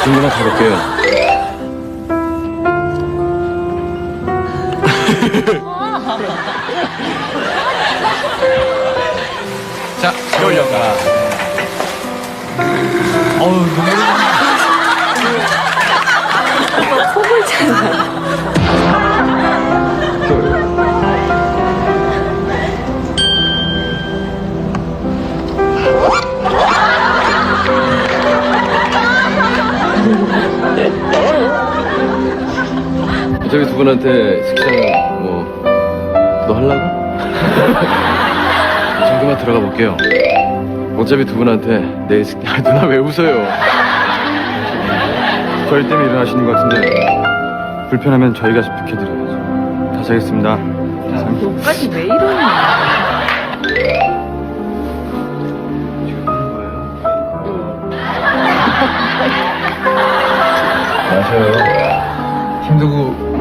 친구만 가볼게요. 자, 겨울연가. 어우, 눈물이 오빠 코 골잖아. 어차피 두 분한테 식사는 뭐, 너 하려고? 전 그만 들어가 볼게요. 어차피 두 분한테 내일 누나 왜 웃어요? 저희 때문에 일어나시는 것 같은데 불편하면 저희가 비켜드려야죠. 다시 하겠습니다. 오빠지 왜 이러냐. 마셔요. 힘들고